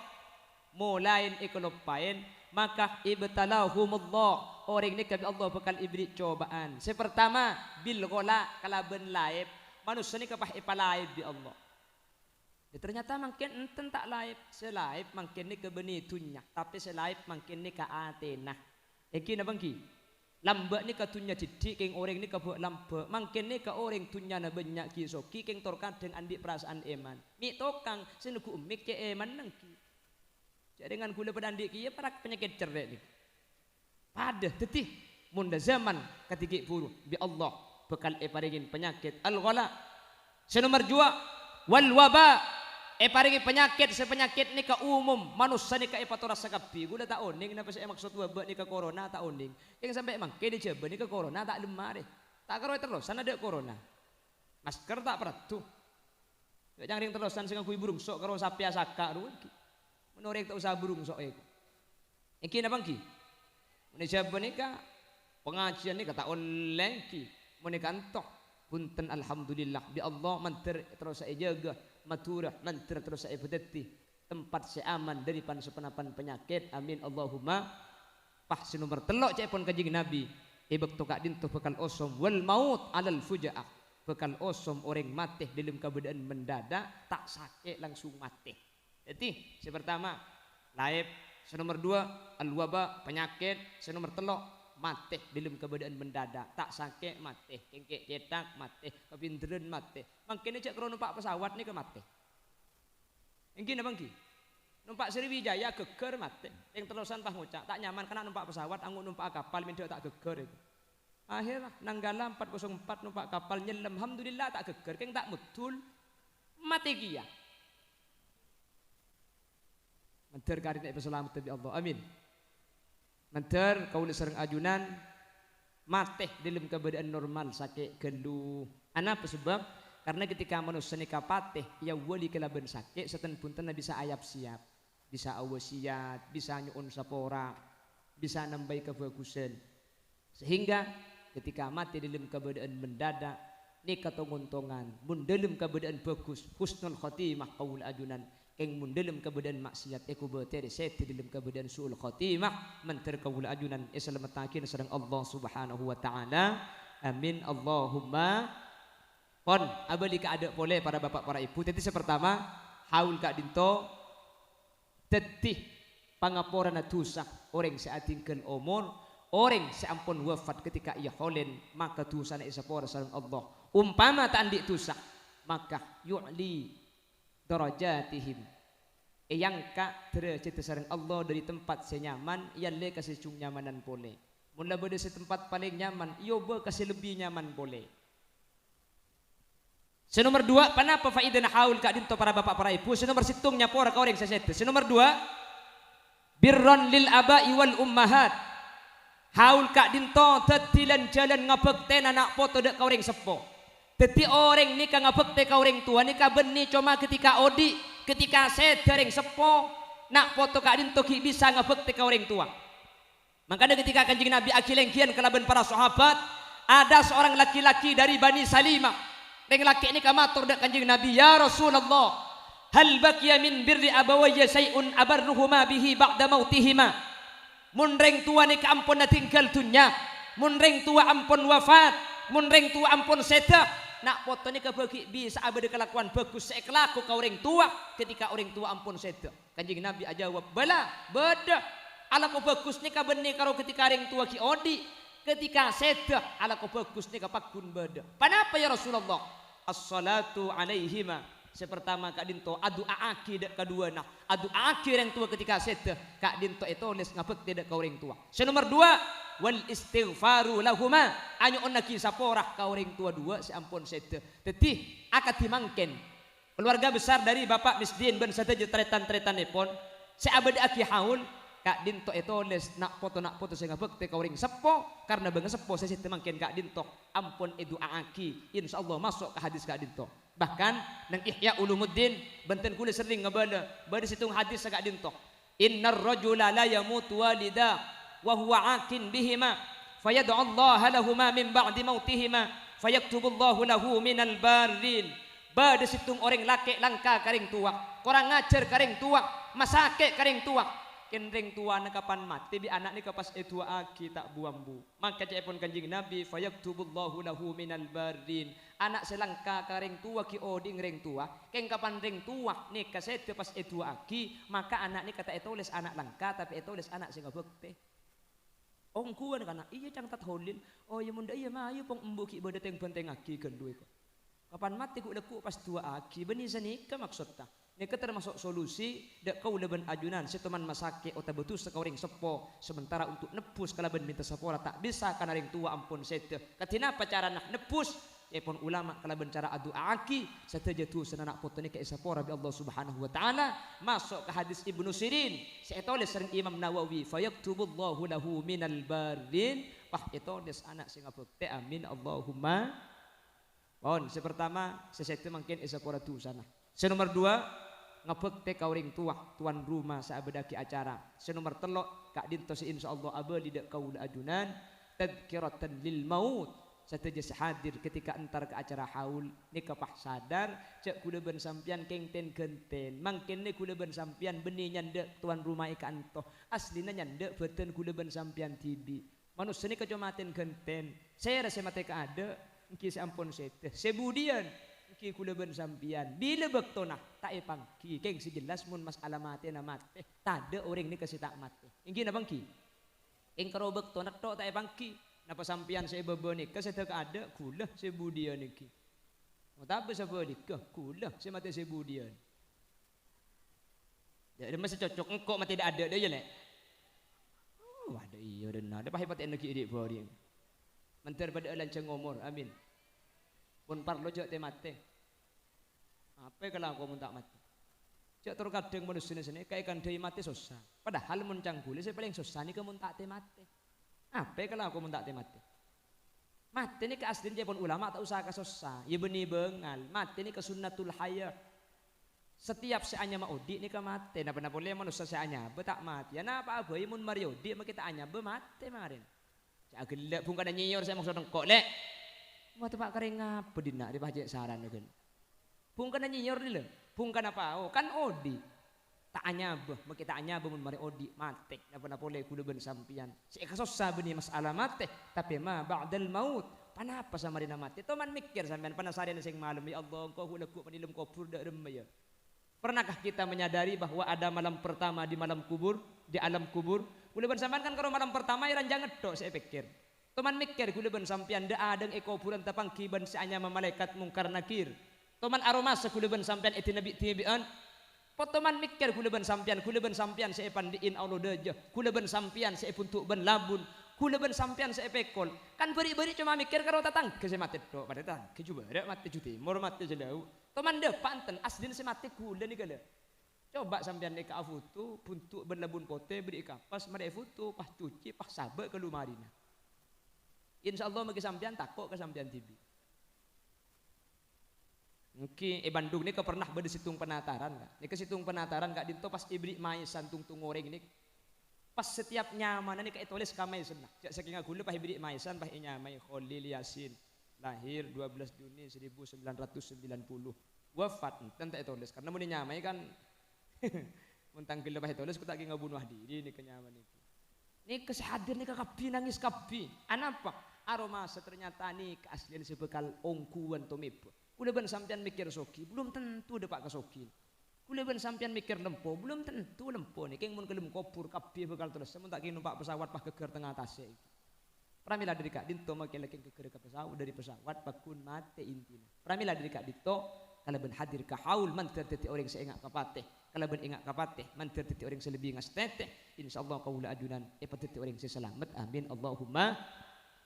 mulain ikalopain maka ibtalahumullah orang nikah bi Allah bakal ibri cobaan. Sepertama bil ghala kalaban laib manusia ni kapah ipalaib bi Allah. Ya, ternyata makin enten tak laib, selaib makin ni ke beni tunya, tapi selaib makin ni ke Athena. Iki na bangki. Lambak ni ke tunya cidik, keng orang ni ke buat lambak, makin ni ke orang tunya na banyak kisoki, keng torkadeng andi perasaan eman. Mi tokang senuku umik ke eman nangki. Jadi dengan gula pada andi kia para penyakit cerdik ni. Pada tetih munda zaman ketika buru bi Allah bekal paringin penyakit al-ghala. Senomor 2 wal waba paringin penyakit sepenyakit ni ka umum manusia ni ka patora sakapi gula tak oning napa saya maksud wabak ni ka corona tak oning yang sampai emang kene coba ni ka corona tak lemah deh tak karo terus sana ada corona masker tak peratu jangan ring terusan sing aku burung sok karo sapi asaka ru menorek tak usah burung sok iki napa ki ini coba ni ka pengajian ni kata oleh ki menika entok punten alhamdulillah bi Allah manter terus saya jaga maturah manter terus saya pedeti tempat saya aman dari sepenapan penyakit amin Allahumma pahsi nomor telok cek pon kajing nabi ibek to kak dinto bekal osom wal maut alal fujaah bekal osom orang mati dalam keadaan mendadak tak sakit langsung mati. Jadi yang pertama laib, nomor 2 al waba penyakit, nomor telok mati dalam keadaan mendadak tak sakit mati kengkek cetak mati kepinteran mati mungkin cek kalau numpak pesawat ni ke mati mungkin apa mungkin numpak Sriwijaya geger mati yang terusan pah ngucap tak nyaman kena numpak pesawat anggun numpak kapal minta tak geger itu akhirnya Nanggala 404 numpak kapal nyelam alhamdulillah tak geger keng tak mutul mati kia menter karina selamat bi Allah amin. Manter kau sering ajunan mateh dalam keadaan normal sakit gelu. Apa sebab? Karena ketika manusia nikah pateh ya wali kelaban sakit seten punten bisa ayap siap, bisa awasiat, bisa nyuun sapora, bisa nambai kebagusan. Sehingga ketika mati dalam keadaan mendadak nikah tongon-tongan, mun dalam keadaan bagus husnul khotimah kaul ajunan. Keng mun dalam keadaan maksiat aku berteri seti dalam keadaan suul khotimah menter kaula ajunan islamatakin sedang Allah Subhanahu wa taala amin Allahumma pon abali ka ada boleh para bapak para ibu tadi pertama haul kak dinto tetih pangaporan dosa orang seatingkeun umur orang seampun wafat ketika ia holen maka dosana isapora sareng Allah umpama tak andik dosa maka yu'li darajatihim yang kak derajat sareng Allah dari tempat senyaman yang le kasih cung nyamanan boleh mula beda setempat paling nyaman iyo be kasih lebih nyaman boleh. Senomor 2 panapa faidana haul kak dinto para bapak para ibu senomor situng nyapora ka orang sesete senomor 2 birron lil abai wal ummahat haul kak dinto tetilan jalan ngabekten anak poto dek ka orang sepo. Teti orang ni kang ngabekte ka orang tua ni ka beni cuma ketika odi ketika sedereng sepo nak foto kak dinto ki bisa ngabekte ka orang tua. Makanya ketika kanjeng Nabi akilengkian kelaban para sahabat ada seorang laki-laki dari Bani Salimah. Reng laki ini kamatur dak kanjeng Nabi ya Rasulullah hal baqiya min birri abawayya syai'un abarruhuma bihi ba'da mautihima. Mun reng tua ni ka ampun tinggal dunya, mun reng tua ampun wafat, mun reng tua ampun sedak nak foto ni kebagi bisa abadi kelakuan bagus sekelaku ka orang tua ketika orang tua ampun sedak. Kanjeng Nabi ajawab bala beda ala ko bagus ni ka beni karo ketika orang tua ki odi ketika sedak ala ko bagus ni ka pakun beda. Panapa ya Rasulullah? As-salatu alaihima. Sepertama kak dinto adu aaki dak kedua nah adu aaki orang tua ketika sedak kak dinto itu les ngapek tidak ka orang tua. Nomor 2 wal istighfaru lahuma anyo onaki saporah ka orang tua 2 si ampun sete tetih akad dimangken keluarga besar dari Bapak Misdin ben sateje tretan-tretan ipon si abadi aki haul kak dinto itu les nak foto saya ngabek ka orang sepo karena bang sepo saya sete mangken kak dinto ampun edu aki insyaallah masuk ke hadis kak dinto bahkan nang Ihya Ulumuddin benten kula sering ngabala bade situng hadis sa kak dinto innar rajula la yamutu walida wa huwa akin bihima fayad'u Allah lahumma min ba'di mautihima fayaktubullahu lahu minal barin. Bade situng orang laki langka karing tua kurang ngajar karing tua masake karing tua ken ring tua na kapan mati bi anak ni kapas etua aki tak buambu maka cepon kanjing nabi fayaktubullahu lahu minal barin anak selangka ka ring tua ki oding ring tua ken kapan ring tua ni kaset pas etua aki maka anak ni kata etulis anak langka tapi etulis anak sing bekte ongkuan kana iya cang tat holin oh ya munda iya mah ayo pong embuki beda teng benteng aki kendui ko kapan mati ku leku pas tua aki beni sanika maksudta nika termasuk solusi dak kau leben ajunan seteman masake ota betus sekauring sepo sementara untuk nepus kalaban minta sepora tak bisa kana ring tua ampun sete katina apa cara nak nepus epon ulama kalaban cara adu aki sateja tu senanak potone ke sepora bi Allah Subhanahu wa taala masuk ke hadis Ibnu Sirin seetoles sering Imam Nawawi fayaktubullahu lahu minal barin pah etoles anak sing abekte amin Allahumma pon sepertama sesete mungkin sepora tu sana senomor 2 ngabekte kauring tuan rumah saabedaki acara senomor 3 kak dinto si insyaallah abadi dak kaul ajunan tadhkiratan lil maut sateja hadir ketika entar ke acara haul ni kapah sadar cek kuda ben sampian kengten genten mangken ni kuda ben sampian benih nyandek tuan rumah ika antoh aslina nyandek beten kuda ben sampian tibi manusia ni kecomaten genten saya rasa mate ka ada engki sampun sete sebudian ki kula ben sampian bila bektona tak epangki keng sejelas mun mas alamate na mate tade orang ni kasih tak mate inggi na bangki ing karo bektona tok tak epangki napa sampian saya bebeni ka saya ada kula sebudian iki tapi sabodi ka kula saya mate sebudian ya masih cocok engkau mate tidak ada dia lek oh ada iya dan ada pahebat energi ide bori mentar pada lancang ngomor amin pun parlo jek te mate apa kalau aku tak mati cek terkadang manusia sini kayak kan dia mati susah padahal mun canggul saya paling susah nih kamu tak te mati apa kalau aku tak te mati mati ini keaslian pun ulama tak usah susah ya benih bengal mati ini kesunnatul hayat setiap seanya mau di ini ke mati nah boleh manusia seanya tak mati ya napa apa mun Mario di kita anya be mati marin cak gelek bukan nyiyor saya maksud kok lek mau tempat kering apa dina di pajak saran kan bungkan nyiyor ni le bungkan apa oh kan odi tak anya beh kita anya mun mari odi mati apa boleh kudu ben sampian si kasosa beni masalah mati tapi ma ba'dal maut panapa sama dina mati to man mikir sampean panasarian sing malam ya Allah engkau hulaku panilem kubur dak rem ya pernahkah kita menyadari bahwa ada malam pertama di malam kubur di alam kubur kudu ben sampean kan karo malam pertama ya ranjang tok saya pikir teman mikir kudu ben sampean da adeng kuburan tapang kiban saanya malaikat mungkar nakir teman aroma sekuluban sampian eti nabi tibian potoman mikir kuluban sampian saya pandiin Allah daja kuluban sampian saya puntuk ben labun kuluban sampian saya pekol kan beri-beri cuma mikir karo tatang ke saya mati tok pada tang ke coba ada mati cuti mor mati jauh teman de panten aslin saya mati kula ni kala coba sampian deka afutu puntuk ben labun pote beri kapas made foto pas cuci pas sabe ke lumarina insyaallah magi sampian takok ke sampian tibi mungkin Bandung ni kau pernah berdi situng penataran kak? Ni ke situng penataran kak dinto pas ibrik mai santung tungoreng ni pas setiap nyaman ni kak tulis kamai senang. Cak saking aku lu pas ibrik mai san pas nyamai Khalil Yasin lahir 12 Juni 1990 wafat tentang tulis karena mau nyamai kan muntang gila pas tulis ku tak ngabunuh diri ni kenyaman itu. Ni kesadir ni kapi nangis kapi. Anapa? Aroma ternyata ni keaslian sebekal ongkuan tomip. Kula ben sampean mikir soki, belum tentu depak ke soki. Kula ben sampean mikir lempo, belum tentu lempo nih. Keng mun kelem kopur kabeh bakal terus. Semun tak numpak pesawat pas keker tengah tase iki. Pramila dari kak dinto makin lagi keker ke pesawat dari pesawat bakun mate intina. Pramila dari kak dinto kalau ben hadir ke haul mantir teti orang seengak kapate. Kalau ben engak kapate mantir teti orang selebih ngastete. Insyaallah kaula ajunan teti orang selamat. Amin Allahumma.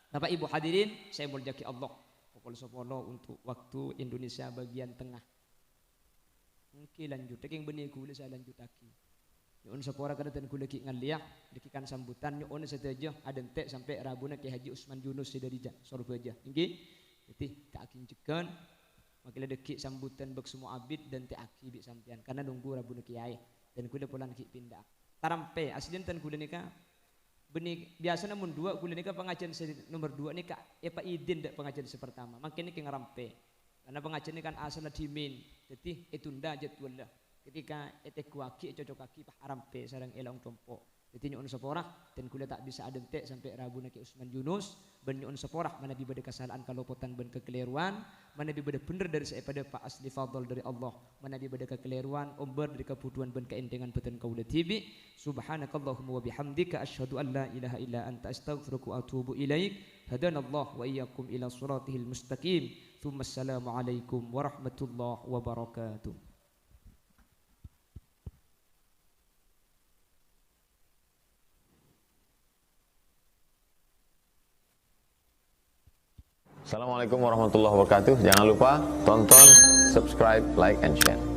Bapak Ibu hadirin, saya muljaki Allah. Sepolo untuk waktu Indonesia bagian tengah. Mungkin lanjut, yang benih gula saya lanjut lagi. Nyon sepora kada tan gula ki ngaliak, dikikan sambutan nyon sedaja ada entek sampai Rabuna Ki Haji Usman Yunus Sidarija Sorbaja. Nggih. Jadi tak akin cekan makila deki sambutan bek semua abid dan tak aki bi sampean karena nunggu Rabuna Kiai dan gula pulang ki pindah. Tarampe aslian tan gula nika benih biasa namun dua kuliah nikah pengajian nomor 2 nikah Pak Idin dak pengajian pertama makin ini ngarampe karena pengajian ini kan asal dimin jadi itu nda jadwalnya ketika etek waki cocok kaki pah arampe sarang elong tompo jadi nyuun seporah dan kula tak bisa adentek sampai rabu naki Usman Yunus ben nyuun seporah mana bibada kesalahan kalopotan ben kekeliruan mana bibada bener dari saya pada Pak Asli Fadl dari Allah mana bibada kekeliruan umber dari kebutuhan ben keendengan beten kaula tibi subhanakallahumma wa bihamdika asyhadu an la ilaha illa anta astaghfiruka wa atubu ilaik hadanallah wa iyyakum ila siratihil mustaqim thumma assalamu alaikum warahmatullahi wabarakatuh. Assalamualaikum warahmatullahi wabarakatuh. Jangan lupa tonton, subscribe, like, and share.